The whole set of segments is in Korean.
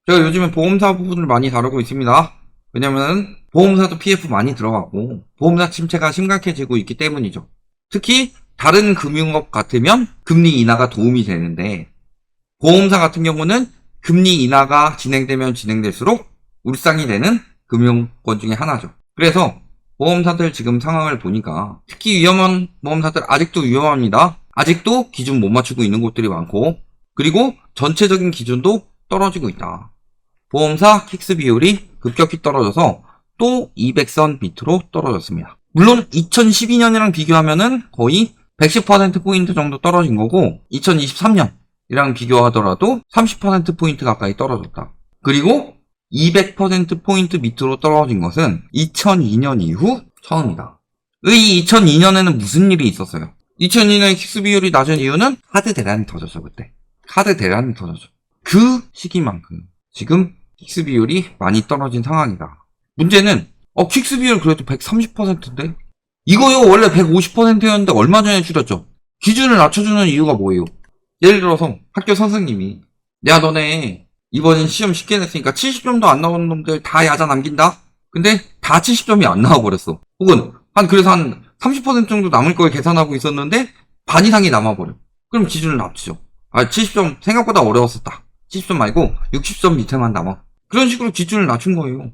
제가 요즘에 보험사 부분을 많이 다루고 있습니다. 왜냐면 보험사도 PF 많이 들어가고 보험사 침체가 심각해지고 있기 때문이죠. 특히 다른 금융업 같으면 금리 인하가 도움이 되는데 보험사 같은 경우는 금리 인하가 진행되면 진행될수록 울상이 되는 금융권 중에 하나죠. 그래서 보험사들 지금 상황을 보니까 특히 위험한 보험사들 아직도 위험합니다. 아직도 기준 못 맞추고 있는 곳들이 많고 그리고 전체적인 기준도 떨어지고 있다. 보험사 킥스 비율이 급격히 떨어져서 또 200선 밑으로 떨어졌습니다. 물론 2012년이랑 비교하면은 거의 110%포인트 정도 떨어진 거고 2023년이랑 비교하더라도 30%포인트 가까이 떨어졌다. 그리고 200%포인트 밑으로 떨어진 것은 2002년 이후 처음이다. 이 2002년에는 무슨 일이 있었어요? 2002년에 킥스 비율이 낮은 이유는 카드 대란이 터졌죠. 그때 카드 대란이 터졌죠. 그 시기만큼 지금 킥스 비율이 많이 떨어진 상황이다. 문제는 킥스 비율 그래도 130%인데 이거요 원래 150%였는데 얼마 전에 줄였죠. 기준을 낮춰주는 이유가 뭐예요? 예를 들어서 학교 선생님이 야 너네 이번 시험 쉽게 냈으니까 70점도 안 나오는 놈들 다 야자 남긴다? 근데 다 70점이 안 나와버렸어. 혹은 그래서 한 30% 정도 남을 걸 계산하고 있었는데 반 이상이 남아버려. 그럼 기준을 낮추죠. 70점 생각보다 어려웠었다. 70점 말고 60점 밑에만 남아. 그런 식으로 기준을 낮춘 거예요.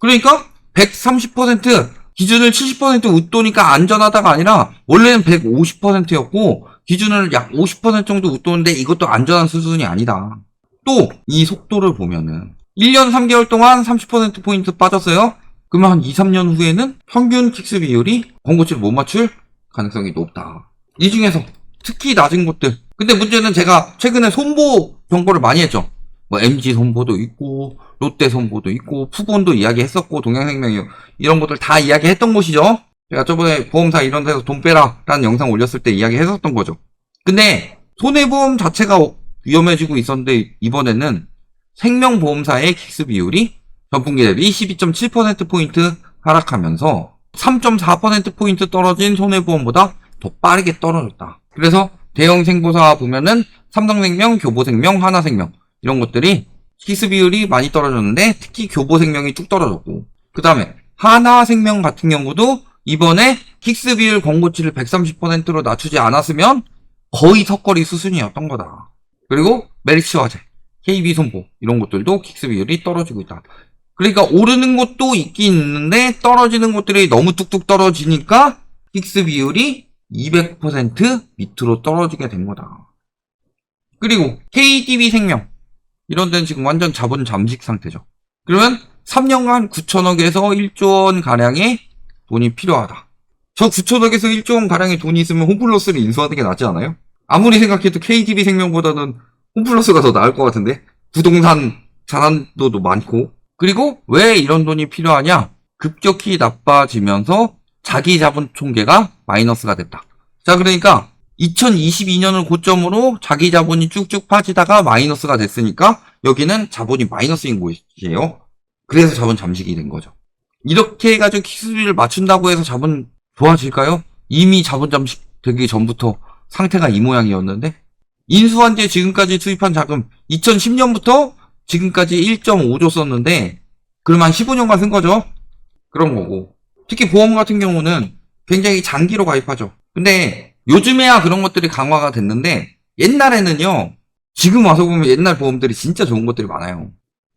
그러니까 130% 기준을 70% 웃도니까 안전하다가 아니라 원래는 150%였고 기준을 약 50% 정도 웃도는데 이것도 안전한 수준이 아니다. 또 이 속도를 보면은 1년 3개월 동안 30%포인트 빠졌어요. 그러면 한 2, 3년 후에는 평균 킥스 비율이 권고치를 못 맞출 가능성이 높다. 이 중에서 특히 낮은 곳들. 근데 문제는 제가 최근에 손보 경고를 많이 했죠. 뭐 MG 손보도 있고 롯데 손보도 있고 푸본도 이야기했었고 동양생명 이런 것들 다 이야기했던 곳이죠. 제가 저번에 보험사 이런 데서 돈 빼라 라는 영상 올렸을 때 이야기했었던 거죠. 근데 손해보험 자체가 위험해지고 있었는데 이번에는 생명보험사의 킥스 비율이 전분기 대비 12.7%포인트 하락하면서 3.4%포인트 떨어진 손해보험보다 더 빠르게 떨어졌다. 그래서 대형 생보사 보면은 삼성생명, 교보생명, 하나생명 이런 것들이 킥스 비율이 많이 떨어졌는데 특히 교보생명이 쭉 떨어졌고 그 다음에 하나생명 같은 경우도 이번에 킥스 비율 권고치를 130%로 낮추지 않았으면 거의 턱걸이 수순이었던 거다. 그리고 메리츠화재, KB손보 이런 것들도 킥스 비율이 떨어지고 있다. 그러니까 오르는 곳도 있긴 있는데 떨어지는 곳들이 너무 뚝뚝 떨어지니까 킥스 비율이 200% 밑으로 떨어지게 된 거다. 그리고 KDB생명 이런 데는 지금 완전 자본 잠식 상태죠. 그러면 3년간 9천억에서 1조 원 가량의 돈이 필요하다. 저 9천억에서 1조 원 가량의 돈이 있으면 홈플러스를 인수하는 게 낫지 않아요? 아무리 생각해도 KDB생명보다는 홈플러스가 더 나을 것 같은데 부동산 자산도도 많고 그리고 왜 이런 돈이 필요하냐? 급격히 나빠지면서 자기 자본 총계가 마이너스가 됐다. 자, 그러니까 2022년을 고점으로 자기 자본이 쭉쭉 빠지다가 마이너스가 됐으니까 여기는 자본이 마이너스인 곳이에요. 그래서 자본 잠식이 된 거죠. 이렇게 해가지고 킥스비를 맞춘다고 해서 자본 좋아질까요? 이미 자본 잠식 되기 전부터 상태가 이 모양이었는데 인수한 뒤에 지금까지 투입한 자금 2010년부터 지금까지 1.5조 썼는데 그럼 한 15년간 쓴 거죠. 그런 거고 특히 보험 같은 경우는 굉장히 장기로 가입하죠. 근데 요즘에야 그런 것들이 강화가 됐는데 옛날에는요 지금 와서 보면 옛날 보험들이 진짜 좋은 것들이 많아요.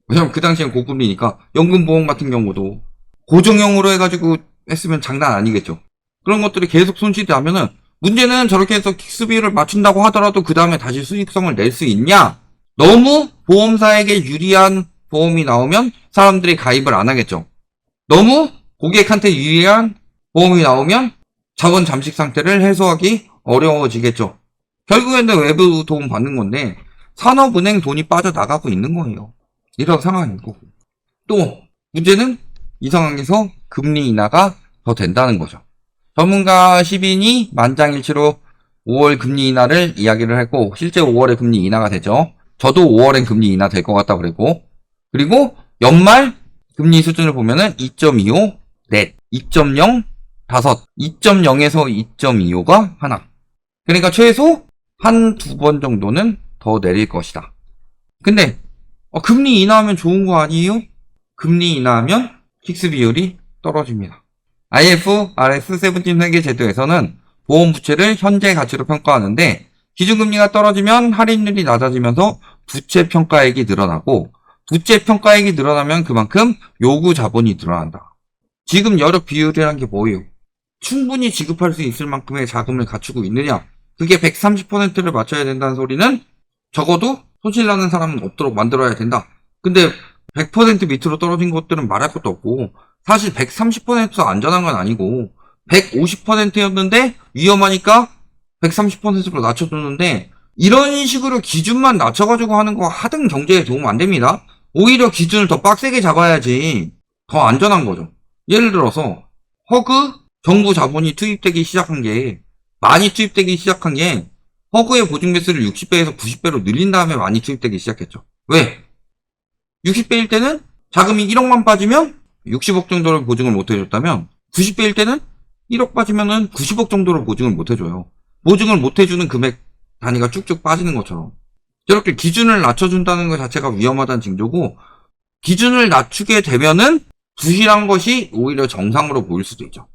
왜냐면 그 당시엔 고금리니까 연금보험 같은 경우도 고정형으로 해가지고 했으면 장난 아니겠죠. 그런 것들이 계속 손실이 나면은 문제는 저렇게 해서 킥스비율을 맞춘다고 하더라도 그 다음에 다시 수익성을 낼 수 있냐? 너무 보험사에게 유리한 보험이 나오면 사람들이 가입을 안 하겠죠. 너무 고객한테 유리한 보험이 나오면 자본 잠식 상태를 해소하기 어려워지겠죠. 결국에는 외부 도움 받는 건데 산업은행 돈이 빠져나가고 있는 거예요. 이런 상황이고 또 문제는 이 상황에서 금리 인하가 더 된다는 거죠. 전문가 10인이 만장일치로 5월 금리 인하를 이야기를 했고 실제 5월에 금리 인하가 되죠. 저도 5월엔 금리 인하 될 것 같다 그랬고 그리고 연말 금리 수준을 보면은 2.25 넷, 2.0 5, 2.0에서 2.25가 하나. 그러니까 최소 한 두 번 정도는 더 내릴 것이다. 근데 금리 인하하면 좋은 거 아니에요? 금리 인하하면 킥스 비율이 떨어집니다. IFRS 17 회계 제도에서는 보험 부채를 현재 가치로 평가하는데 기준금리가 떨어지면 할인율이 낮아지면서 부채 평가액이 늘어나고 부채 평가액이 늘어나면 그만큼 요구 자본이 늘어난다. 지급 여력 비율이란 게 뭐예요? 충분히 지급할 수 있을 만큼의 자금을 갖추고 있느냐? 그게 130%를 맞춰야 된다는 소리는 적어도 손실나는 사람은 없도록 만들어야 된다. 근데 100% 밑으로 떨어진 것들은 말할 것도 없고 사실 130%도 안전한 건 아니고 150%였는데 위험하니까 130%로 낮춰주는데 이런 식으로 기준만 낮춰가지고 하는 거 하등 경제에 도움 안 됩니다. 오히려 기준을 더 빡세게 잡아야지 더 안전한 거죠. 예를 들어서 허그 정부 자본이 투입되기 시작한 게 많이 투입되기 시작한 게 허그의 보증 배수를 60배에서 90배로 늘린 다음에 많이 투입되기 시작했죠. 왜? 60배일 때는 자금이 1억만 빠지면 60억 정도를 보증을 못 해줬다면 90배일 때는 1억 빠지면은 90억 정도를 보증을 못 해줘요. 보증을 못 해주는 금액 단위가 쭉쭉 빠지는 것처럼 저렇게 기준을 낮춰준다는 것 자체가 위험하다는 징조고 기준을 낮추게 되면은 부실한 것이 오히려 정상으로 보일 수도 있죠.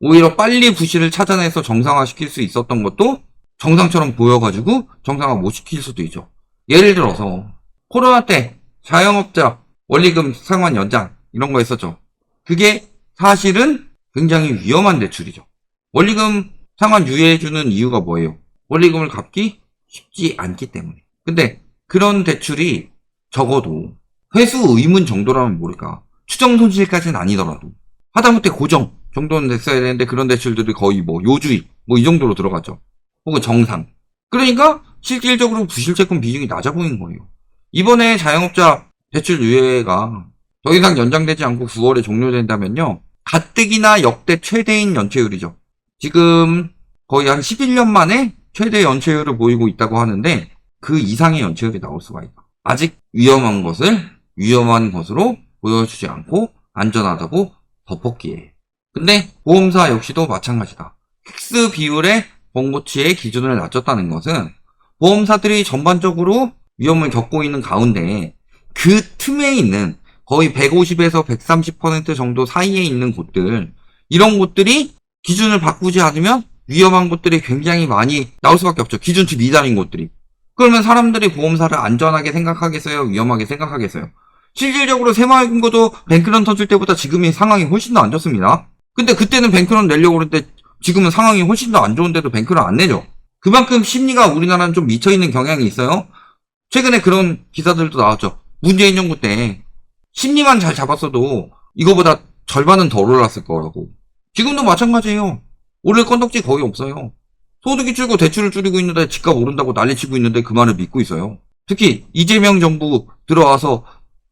오히려 빨리 부실을 찾아내서 정상화시킬 수 있었던 것도 정상처럼 보여가지고 정상화 못 시킬 수도 있죠. 예를 들어서 코로나 때 자영업자 원리금 상환 연장 이런 거 했었죠. 그게 사실은 굉장히 위험한 대출이죠. 원리금 상환 유예해주는 이유가 뭐예요? 원리금을 갚기 쉽지 않기 때문에. 근데 그런 대출이 적어도 회수 의문 정도라면 모를까. 추정 손실까지는 아니더라도 하다못해 고정 정도는 됐어야 되는데 그런 대출들이 거의 뭐 요주익 뭐 이 정도로 들어가죠. 혹은 정상. 그러니까 실질적으로 부실채권 비중이 낮아 보이는 거예요. 이번에 자영업자 대출 유예가 더 이상 연장되지 않고 9월에 종료된다면요. 가뜩이나 역대 최대인 연체율이죠. 지금 거의 한 11년 만에 최대 연체율을 보이고 있다고 하는데 그 이상의 연체율이 나올 수가 있다. 아직 위험한 것을 위험한 것으로 보여주지 않고 안전하다고 덮었기에. 근데 보험사 역시도 마찬가지다. 킥스 비율의 번고치의 기준을 낮췄다는 것은 보험사들이 전반적으로 위험을 겪고 있는 가운데 그 틈에 있는 거의 150에서 130% 정도 사이에 있는 곳들, 이런 곳들이 기준을 바꾸지 않으면 위험한 곳들이 굉장히 많이 나올 수밖에 없죠. 기준치 미달인 곳들이. 그러면 사람들이 보험사를 안전하게 생각하겠어요? 위험하게 생각하겠어요? 실질적으로 새마을금고도 뱅크런 터질 때보다 지금이 상황이 훨씬 더 안 좋습니다. 근데 그때는 뱅크런 내려고 그럴 때 지금은 상황이 훨씬 더 안 좋은데도 뱅크런 안 내죠. 그만큼 심리가 우리나라는 좀 미쳐있는 경향이 있어요. 최근에 그런 기사들도 나왔죠. 문재인 정부 때 심리만 잘 잡았어도 이거보다 절반은 덜 올랐을 거라고. 지금도 마찬가지예요. 오를 건덕지 거의 없어요. 소득이 줄고 대출을 줄이고 있는데 집값 오른다고 난리치고 있는데 그 말을 믿고 있어요. 특히 이재명 정부 들어와서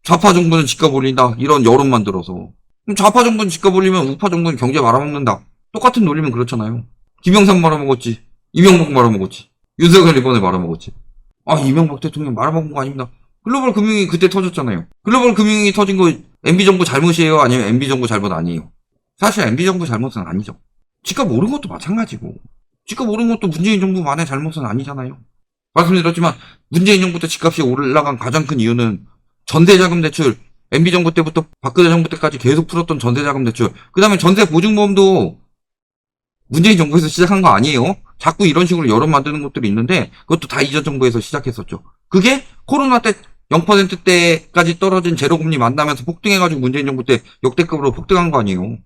좌파 정부는 집값 올린다 이런 여론 만들어서, 그럼 좌파 정부는 집값 올리면 우파 정부는 경제 말아먹는다. 똑같은 논리면 그렇잖아요. 김영삼 말아먹었지, 이명박 말아먹었지, 윤석열 이번에 말아먹었지. 이명박 대통령 말아먹은 거 아닙니다. 글로벌 금융이 그때 터졌잖아요. 글로벌 금융이 터진 거 MB정부 잘못이에요? 아니면 MB정부 잘못 아니에요? 사실 MB정부 잘못은 아니죠. 집값 오른 것도 마찬가지고 집값 오른 것도 문재인 정부만의 잘못은 아니잖아요. 말씀드렸지만 문재인 정부 때 집값이 올라간 가장 큰 이유는 전세자금 대출, MB정부 때부터 박근혜 정부 때까지 계속 풀었던 전세자금 대출, 그 다음에 전세보증보험도 문재인 정부에서 시작한 거 아니에요? 자꾸 이런 식으로 여론 만드는 것들이 있는데 그것도 다 이전 정부에서 시작했었죠. 그게 코로나 때 0%대까지 떨어진 제로금리 만나면서 폭등해가지고 문재인 정부 때 역대급으로 폭등한 거 아니에요.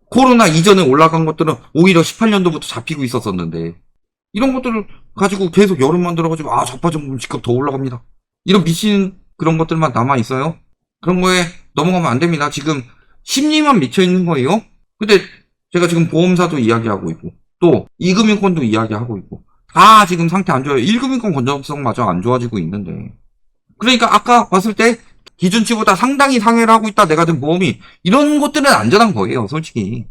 코로나 이전에 올라간 것들은 오히려 18년도부터 잡히고 있었었는데 이런 것들을 가지고 계속 여론 만들어가지고 좌파 정부는 집값 더 올라갑니다. 이런 미친 그런 것들만 남아있어요. 그런 거에 넘어가면 안 됩니다. 지금 심리만 미쳐있는 거예요. 근데 제가 지금 보험사도 이야기하고 있고 또 2금융권도 이야기하고 있고 다 지금 상태 안 좋아요. 1금융권 건전성마저 안 좋아지고 있는데, 그러니까 아까 봤을 때 기준치보다 상당히 상회를 하고 있다 내가 든 보험이, 이런 것들은 안전한 거예요 솔직히.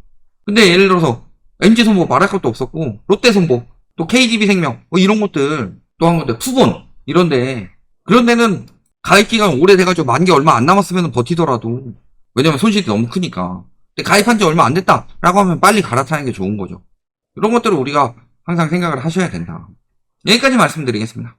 근데 예를 들어서 MG손보 말할 것도 없었고 롯데손보 또 KDB생명 뭐 이런 것들, 또 한 건데 푸본 이런데, 그런 데는 가입기간 오래돼가지고 만기 얼마 안 남았으면 버티더라도, 왜냐면 손실이 너무 크니까. 근데 가입한 지 얼마 안 됐다라고 하면 빨리 갈아타는 게 좋은 거죠. 이런 것들을 우리가 항상 생각을 하셔야 된다. 여기까지 말씀드리겠습니다.